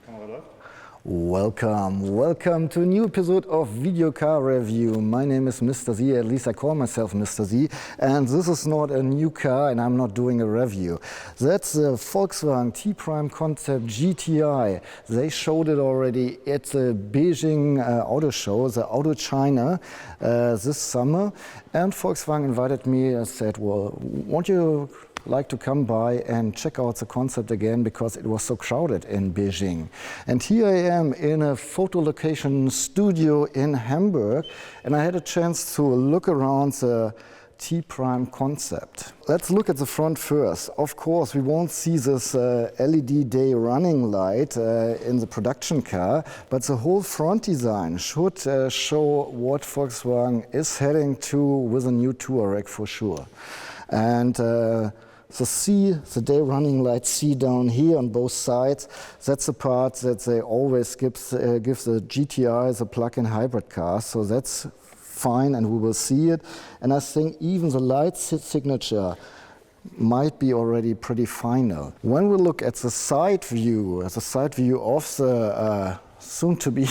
Kamera läuft. Welcome to a new episode of Video Car Review. My name is Mr. Z, at least I call myself Mr. Z, and this is not a new car and I'm not doing a review. That's the Volkswagen T-Prime Concept GTE. They showed it already at the Bejing auto show, the Auto China, this summer, and Volkswagen invited me and said, well, won't you like to come by and check out the concept again because it was so crowded in Bejing. And here I am in a photo location studio in Hamburg, and I had a chance to look around the T-Prime concept. Let's look at the front first. Of course, we won't see this LED day running light in the production car, but the whole front design should show what Volkswagen is heading to with a new Touareg for sure. And the day running light C down here on both sides, that's the part that they always give the GTI, the plug-in hybrid car, so that's fine and we will see it. And I think even the light signature might be already pretty final. When we look at the side view of the soon-to-be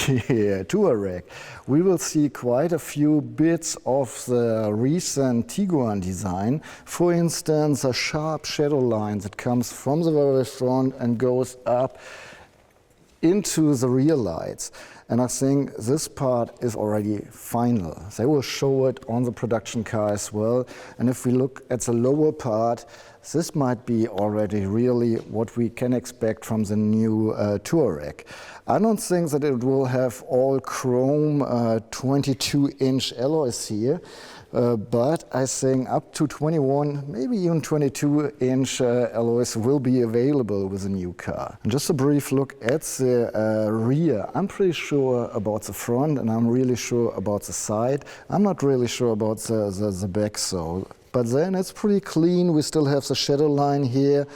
Touareg, we will see quite a few bits of the recent Tiguan design. For instance, a sharp shadow line that comes from the very front and goes up into the rear lights. And I think this part is already final. They will show it on the production car as well. And if we look at the lower part, this might be already really what we can expect from the new Touareg. I don't think that it will have all chrome 22-inch alloys here, but I think up to 21, maybe even 22-inch alloys will be available with the new car. And just a brief look at the rear. I'm pretty sure about the front and I'm really sure about the side. I'm not really sure about the back, so. But then it's pretty clean. We still have the shadow line here,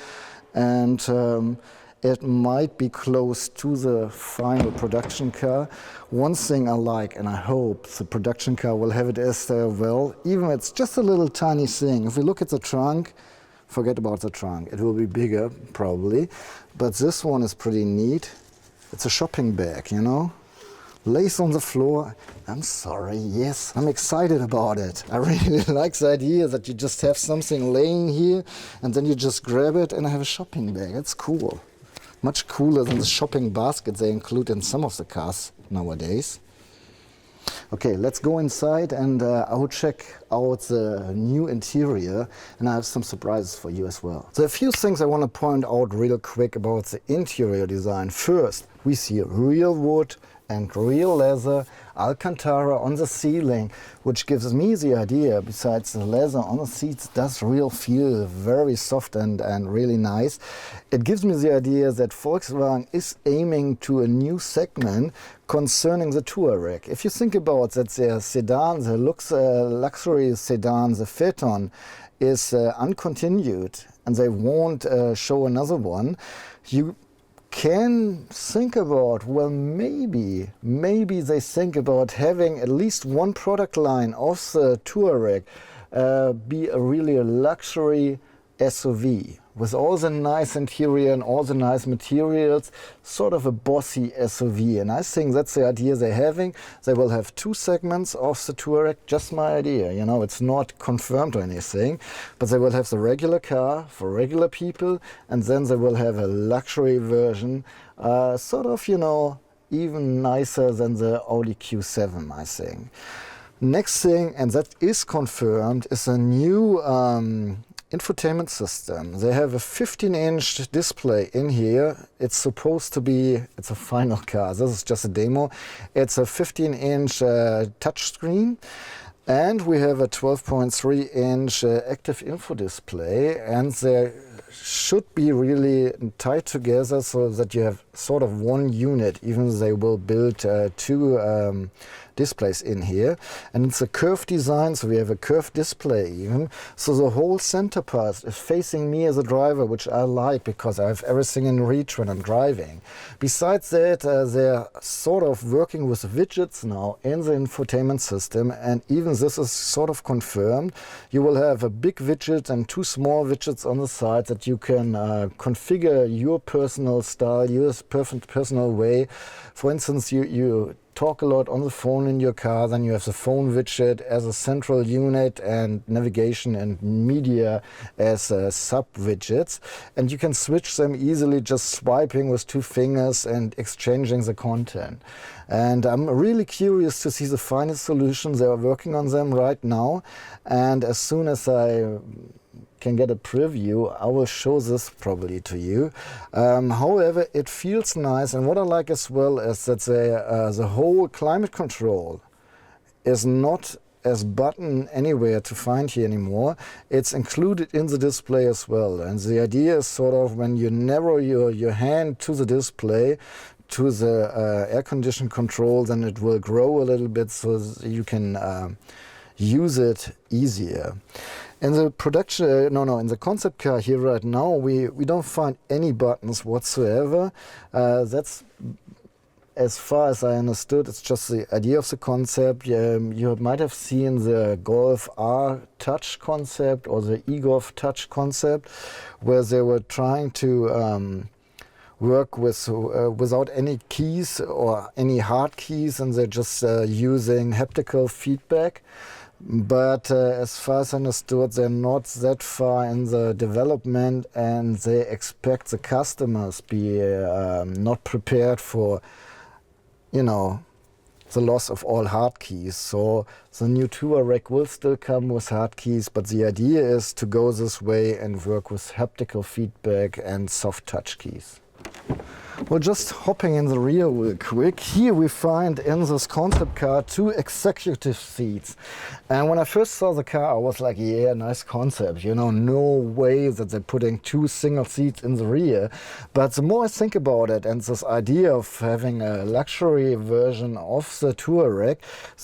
and it might be close to the final production car. One thing I like, and I hope the production car will have it as well, even if it's just a little tiny thing. If we look at the trunk, forget about the trunk. It will be bigger, probably. But this one is pretty neat. It's a shopping bag, you know? Lace on the floor. I'm sorry, yes, I'm excited about it. I really like the idea that you just have something laying here and then you just grab it and have a shopping bag. It's cool. Much cooler than the shopping basket they include in some of the cars nowadays. Okay, let's go inside and I will check out the new interior, and I have some surprises for you as well. So a few things I want to point out real quick about the interior design. First, we see real wood and real leather Alcantara on the ceiling, which gives me the idea, besides the leather on the seats does really feel very soft and really nice. It gives me the idea that Volkswagen is aiming to a new segment concerning the Touareg. If you think about that, their sedan, the luxury sedan, the Phaeton, is uncontinued and they won't show another one, you can think about, well, maybe they think about having at least one product line of the Touareg be a really luxury SUV with all the nice interior and all the nice materials, sort of a bossy SUV. And I think that's the idea they're having. They will have two segments of the Touareg, just my idea, you know, it's not confirmed or anything, but they will have the regular car for regular people, and then they will have a luxury version, sort of, you know, even nicer than the Audi Q7, I think. Next thing, and that is confirmed, is a new infotainment system. They have a 15-inch display in here. It's supposed to be, it's a final car. This is just a demo. It's a 15-inch touchscreen. And we have a 12.3-inch active info display. And they should be really tied together so that you have sort of one unit, even though they will build two displays in here. And it's a curved design, so we have a curved display even. So the whole center part is facing me as a driver, which I like because I have everything in reach when I'm driving. Besides that, they're sort of working with widgets now in the infotainment system, and even this is sort of confirmed. You will have a big widget and two small widgets on the side that you can configure your personal style, your personal way. For instance, you talk a lot on the phone in your car, then you have the phone widget as a central unit and navigation and media as sub-widgets. And you can switch them easily just swiping with 2 fingers and exchanging the content. And I'm really curious to see the final solutions. They are working on them right now. And as soon as I can get a preview, I will show this probably to you. However, it feels nice, and what I like as well is that the whole climate control is not as button anywhere to find here anymore. It's included in the display as well, and the idea is sort of when you narrow your hand to the display, to the air condition control, then it will grow a little bit so you can use it easier. In the production, in the concept car here right now, we don't find any buttons whatsoever. That's, as far as I understood, it's just the idea of the concept. You might have seen the Golf R Touch concept or the e-Golf Touch concept, where they were trying to work with without any keys or any hard keys, and they're just using haptical feedback. But as far as I understood, they're not that far in the development, and they expect the customers be not prepared for, the loss of all hard keys. So the new Touareg will still come with hard keys, but the idea is to go this way and work with haptical feedback and soft touch keys. Well, just hopping in the rear real quick, here we find in this concept car 2 executive seats. And when I first saw the car, I was like, yeah, nice concept, no way that they're putting 2 single seats in the rear. But the more I think about it, and this idea of having a luxury version of the Touareg,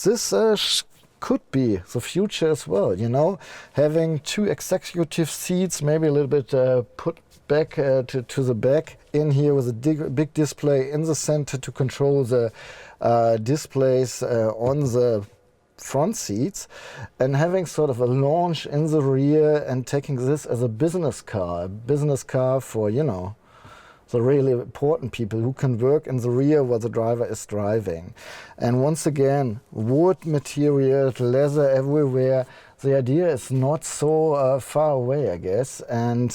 this could be the future as well, having 2 executive seats, maybe a little bit put back to the back in here with a big display in the center to control the displays on the front seats, and having sort of a launch in the rear and taking this as a business car for, the really important people who can work in the rear while the driver is driving. And once again, wood material, leather everywhere. The idea is not so far away, I guess. And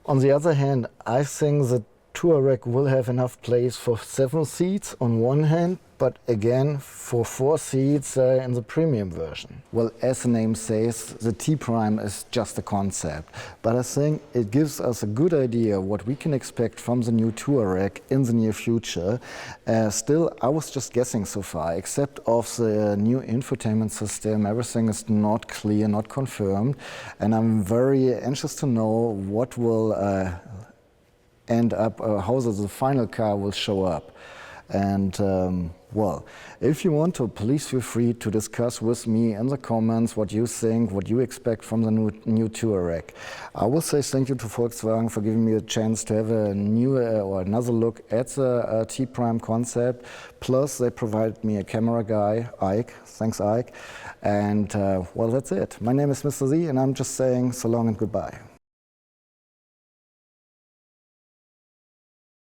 on the other hand, I think the Touareg will have enough place for 7 seats on one hand, but again for 4 seats in the premium version. Well, as the name says, the T-Prime is just a concept, but I think it gives us a good idea what we can expect from the new Touareg in the near future. Still, I was just guessing so far, except of the new infotainment system. Everything is not clear, not confirmed, and I'm very anxious to know what will end up, how the final car will show up. And well, if you want to, please feel free to discuss with me in the comments what you think, what you expect from the new Touareg. I will say thank you to Volkswagen for giving me a chance to have a new or another look at the T-Prime concept. Plus, they provided me a camera guy, Ike. Thanks, Ike. And well, that's it. My name is Mr. Z, and I'm just saying so long and goodbye.